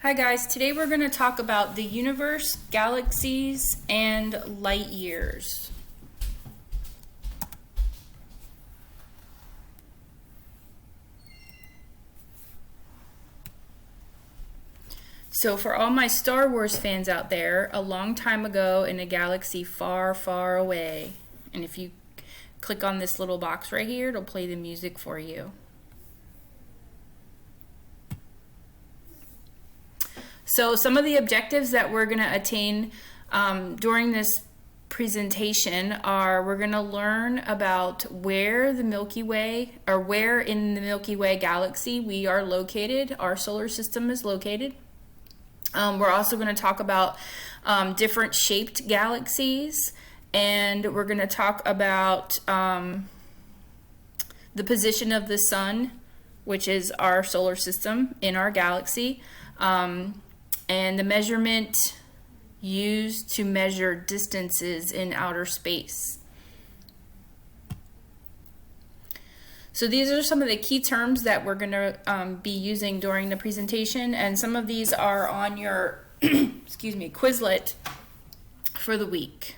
Hi guys, today we're going to talk about the universe, galaxies, and light years. So for all my Star Wars fans out there, a long time ago in a galaxy far, far away, and if you click on this little box right here, it'll play the music for you. So some of the objectives that we're going to attain during this presentation are we're going to learn about where the Milky Way, or where in the Milky Way galaxy we are located, our solar system is located. We're also going to talk about different shaped galaxies, and we're going to talk about the position of the sun, which is our solar system in our galaxy. And the measurement used to measure distances in outer space. So these are some of the key terms that we're going to be using during the presentation, and some of these are on your excuse me, Quizlet for the week.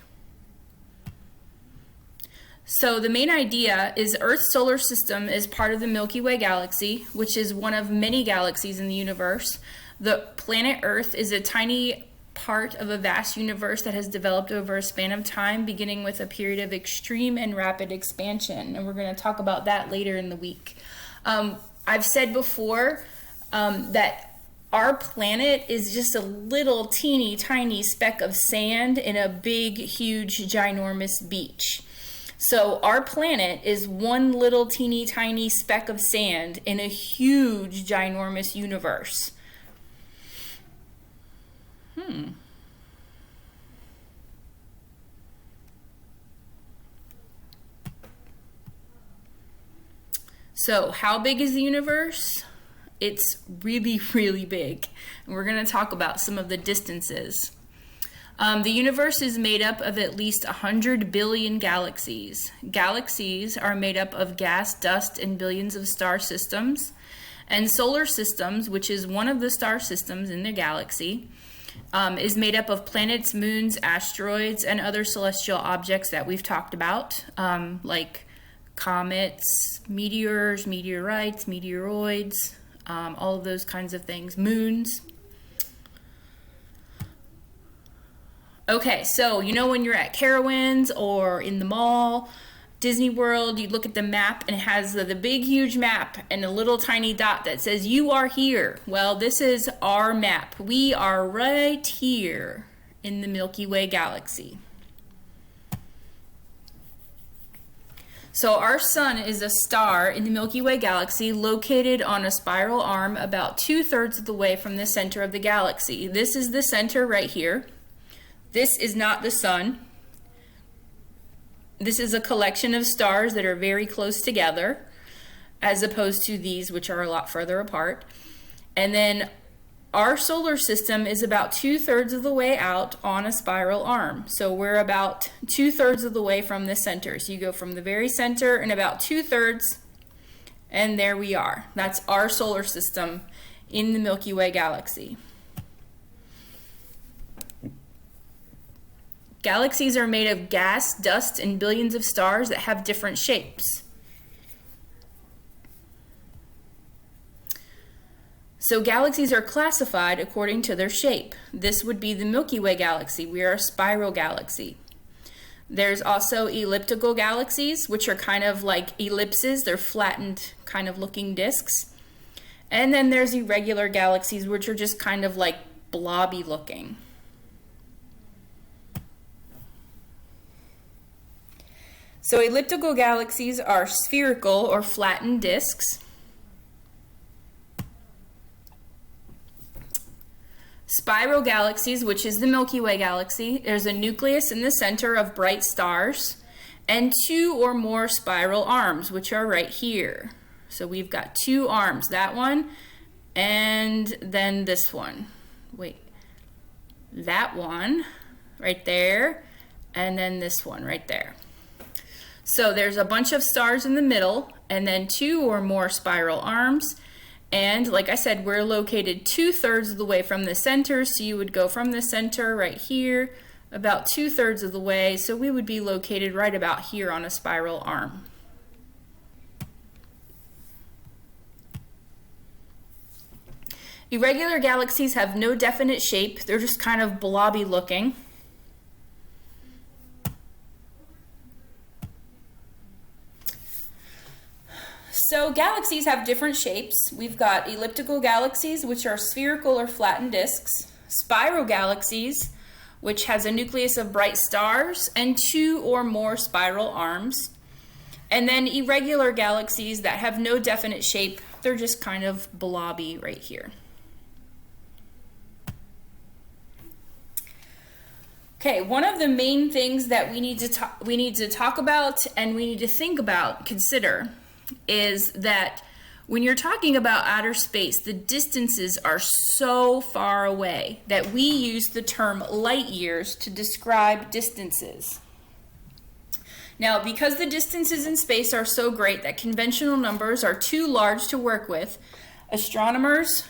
So the main idea is Earth's solar system is part of the Milky Way galaxy, which is one of many galaxies in the universe. The planet Earth is a tiny part of a vast universe that has developed over a span of time, beginning with a period of extreme and rapid expansion. And we're going to talk about that later in the week. I've said before that our planet is just a little teeny tiny speck of sand in a big, huge, ginormous beach. So our planet is one little teeny tiny speck of sand in a huge, ginormous universe. So how big is the universe? It's really, really big. And we're going to talk about some of the distances. The universe is made up of at least 100 billion galaxies. Galaxies are made up of gas, dust, and billions of star systems. And solar systems, which is one of the star systems in the galaxy, is made up of planets, moons, asteroids, and other celestial objects that we've talked about, like comets, meteors, meteorites, meteoroids, all of those kinds of things, moons. Okay, so you know when you're at Carowinds or in the mall, Disney World, you look at the map and it has the big huge map and a little tiny dot that says you are here. Well, this is our map. We are right here in the Milky Way galaxy. So our sun is a star in the Milky Way galaxy located on a spiral arm about 2/3 of the way from the center of the galaxy. This is the center right here. This is not the sun. This is a collection of stars that are very close together, as opposed to these, which are a lot further apart. And then our solar system is about 2/3 of the way out on a spiral arm. So we're about 2/3 of the way from the center. So you go from the very center and about 2/3, and there we are. That's our solar system in the Milky Way galaxy. Galaxies are made of gas, dust, and billions of stars that have different shapes. So galaxies are classified according to their shape. This would be the Milky Way galaxy. We are a spiral galaxy. There's also elliptical galaxies, which are kind of like ellipses. They're flattened kind of looking disks. And then there's irregular galaxies, which are just kind of like blobby looking. So elliptical galaxies are spherical or flattened disks. Spiral galaxies, which is the Milky Way galaxy, there's a nucleus in the center of bright stars and 2 or more spiral arms, which are right here. So we've got 2 arms, that one and then this one. Wait, that one right there, and then this one right there. So there's a bunch of stars in the middle, and then 2 or more spiral arms, And like I said, we're located 2/3 of the way from the center. So you would go from the center right here, about 2/3 of the way. So we would be located right about here on a spiral arm. Irregular galaxies have no definite shape. They're just kind of blobby looking. So galaxies have different shapes. We've got elliptical galaxies, which are spherical or flattened disks, spiral galaxies, which has a nucleus of bright stars and 2 or more spiral arms, and then irregular galaxies that have no definite shape. They're just kind of blobby right here. Okay, one of the main things that we need to talk about and we need to think about, consider, is that when you're talking about outer space, the distances are so far away that we use the term light years to describe distances. Now, because the distances in space are so great that conventional numbers are too large to work with, astronomers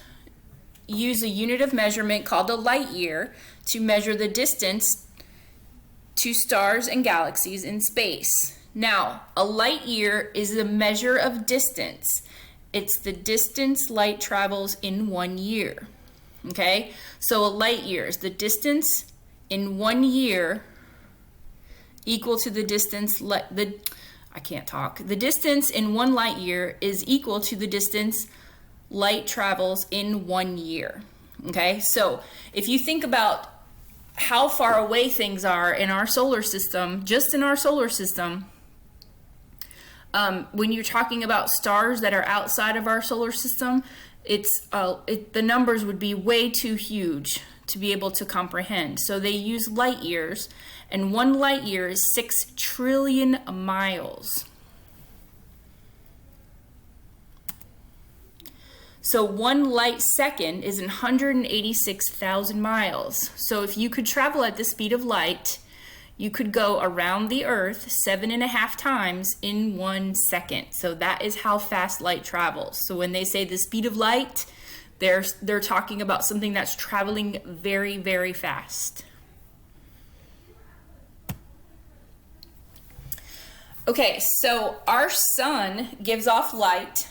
use a unit of measurement called a light year to measure the distance to stars and galaxies in space. Now, a light year is a measure of distance. It's the distance light travels in 1 year. Okay? So a light year is the distance in 1 year equal to the distance the distance in 1 light year is equal to the distance light travels in 1 year. Okay? So, if you think about how far away things are in our solar system, just in our solar system, when you're talking about stars that are outside of our solar system, the numbers would be way too huge to be able to comprehend. So they use light years, and 1 light year is 6 trillion miles. So 1 light second is 186,000 miles. So if you could travel at the speed of light, you could go around the Earth 7.5 times in 1 second. So that is how fast light travels. So when they say the speed of light, they're talking about something that's traveling very, very fast. Okay, so our sun gives off light,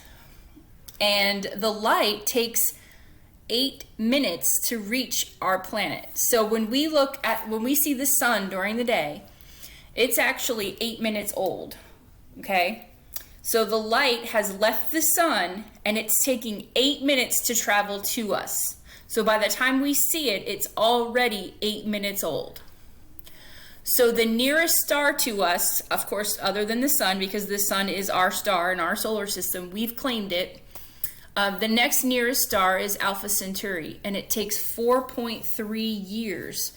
and the light takes 8 minutes to reach our planet. So when we see the sun during the day, it's actually 8 minutes old. Okay? So the light has left the sun and it's taking 8 minutes to travel to us. So by the time we see it, it's already 8 minutes old. So the nearest star to us, of course, other than the sun, because the sun is our star in our solar system, we've claimed it. The next nearest star is Alpha Centauri, and it takes 4.3 years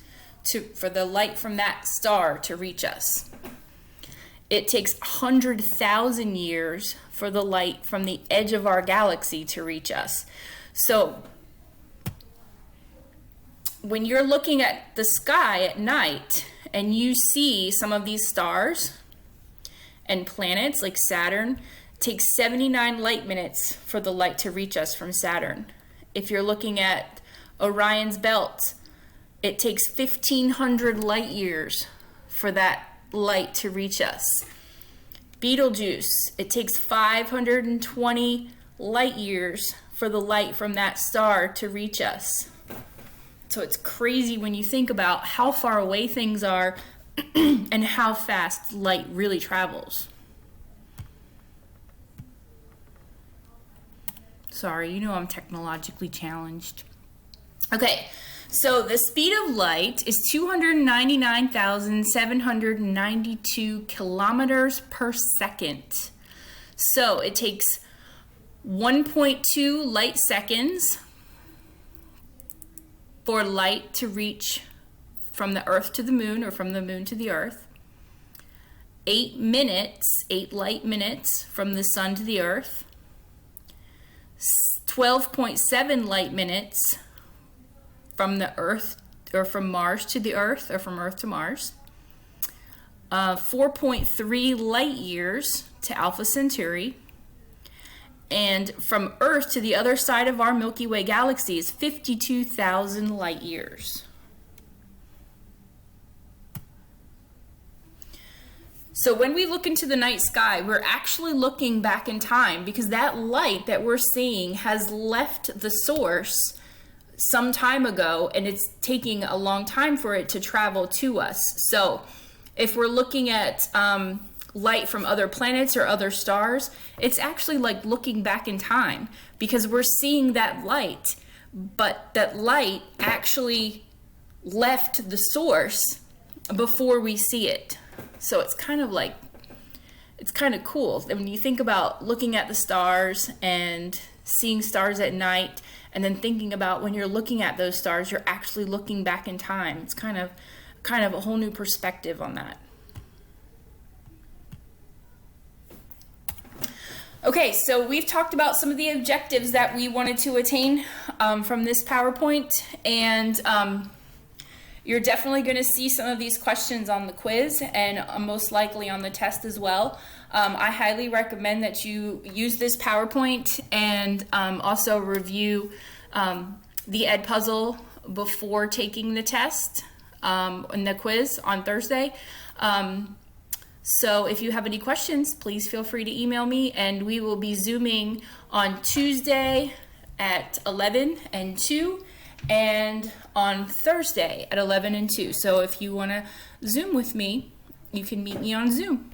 for the light from that star to reach us. It takes 100,000 years for the light from the edge of our galaxy to reach us. So when you're looking at the sky at night and you see some of these stars and planets like Saturn, takes 79 light minutes for the light to reach us from Saturn. If you're looking at Orion's belt, it takes 1,500 light years for that light to reach us. Betelgeuse, it takes 520 light years for the light from that star to reach us. So it's crazy when you think about how far away things are and how fast light really travels. Sorry, you know I'm technologically challenged. Okay, so the speed of light is 299,792 kilometers per second. So it takes 1.2 light seconds for light to reach from the Earth to the moon or from the moon to the Earth. 8 light minutes from the sun to the Earth. 12.7 light minutes from the Earth, or from Mars to the Earth, or from Earth to Mars. 4.3 light years to Alpha Centauri. And from Earth to the other side of our Milky Way galaxy is 52,000 light years. So when we look into the night sky, we're actually looking back in time, because that light that we're seeing has left the source some time ago, and it's taking a long time for it to travel to us. So if we're looking at light from other planets or other stars, it's actually like looking back in time, because we're seeing that light, but that light actually left the source before we see it. So it's kind of like, it's kind of cool. When you think about looking at the stars and seeing stars at night, and then thinking about when you're looking at those stars, you're actually looking back in time. It's kind of a whole new perspective on that. Okay, so we've talked about some of the objectives that we wanted to attain from this PowerPoint, and you're definitely going to see some of these questions on the quiz, and most likely on the test as well. I highly recommend that you use this PowerPoint and also review the Ed puzzle before taking the test and the quiz on Thursday. So if you have any questions, please feel free to email me, and we will be Zooming on Tuesday at 11 and 2, and on Thursday at 11 and 2. So if you want to Zoom with me, you can meet me on Zoom.